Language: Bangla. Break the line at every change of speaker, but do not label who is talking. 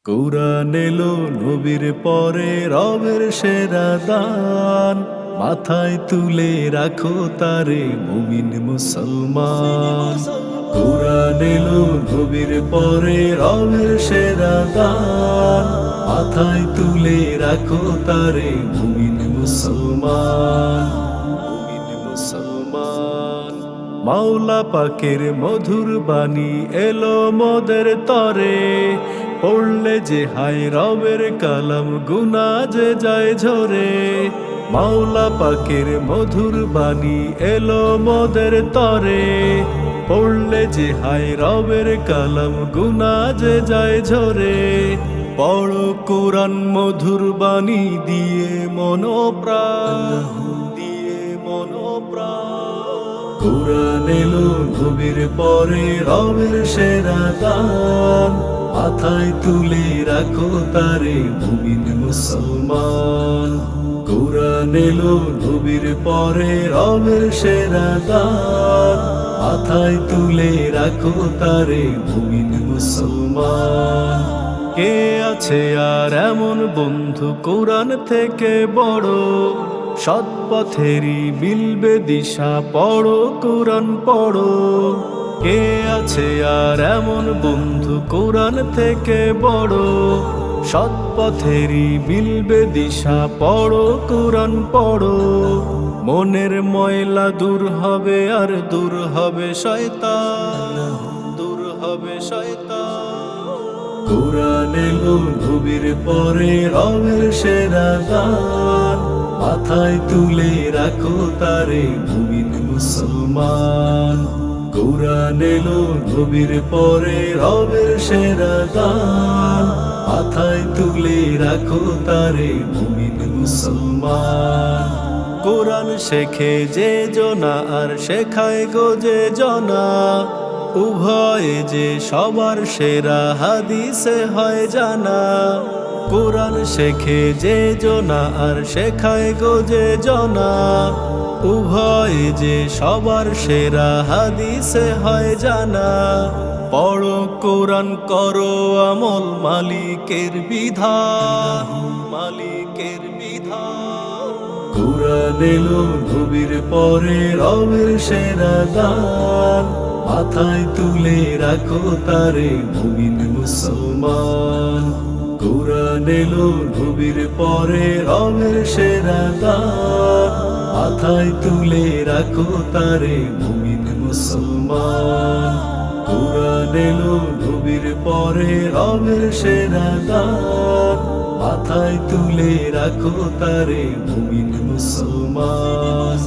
কুরআন এলো নবীর পরে রবের সেরা দান, মাথায় তুলে রাখো তারে মুমিন মুসলমান। কুরআন এলো নবীর পরে রবের সেরা দান, মাথায় তুলে রাখো তারে মুমিন মুসলমান। মুমিন মুসলমান, মাওলা পাকের মধুর বাণী এলো মোদের তরে, পড়লে যে হায় রবের কালাম গুনাহ যে যায় ঝরে। মাওলা পাকের মধুর বাণী এলো মোদের তরে, পড়লে যে হায় রবের কালাম গুনাহ যে যায় ঝরে। পড়ো কুরআন মধুর বাণী দিয়ে মনোপ্রাণ, দিয়ে মনোপ্রাণ। কুরআন এলো নবীর পরে রবের সেরা দান, মাথায় তুলে রাখো তারে মুমিন মুসলমান। কুরআন এলো নবীর পরে রবের সেরা দান, মাথায় তুলে রাখো তারে মুমিন মুসলমান। কে আছে আর এমন বন্ধু কুরআন থেকে বড়, সৎ পথেরই মিলবে দিশা, পড়ো কুরআন পড়ো। কে আছে আর এমন বন্ধু কুরআন থেকে বড়, সৎ পথেরই মিলবে দিশা, পড়ো কুরআন পড়ো। মনের ময়লা দূর হবে আর দূর হবে শয়তান, দূর হবে শয়তান। কুরআন এলো নবীর পরে রবের সেরা দান, মাথায় তুলে রাখো তারে মুমিন মুসলমান। কুরআন এলো নবীর পরে রবের সেরা দান, মাথায় তুলে রাখো তারে মুমিন মুসলমান। কুরআন শেখে যে জনা আর শেখায় গো যে জনা, উভয়ে যে সবার সেরা হাদিসে হয় জানা। কুরআন শেখে যে জনা আর শেখায় গো যে জনা, উভয়ে যে সবার সেরা হাদিসে হয় জানা। পড়ো কুরআন করো আমল, মালিকের বিধান, মালিকের বিধান। কুরআন এলো নবীর পরে রবের সেরা দান, মাথায় তুলে রাখো তারে মুমিন মুসলমান। কুরআন এলো নবীর পরে রবের সেরা দান, মাথায় তুলে রাখো তারে মুমিন মুসলমান। কুরআন এলো নবীর পরে রবের সেরা দান, মাথায় তুলে রাখো তারে মুমিন মুসলমান।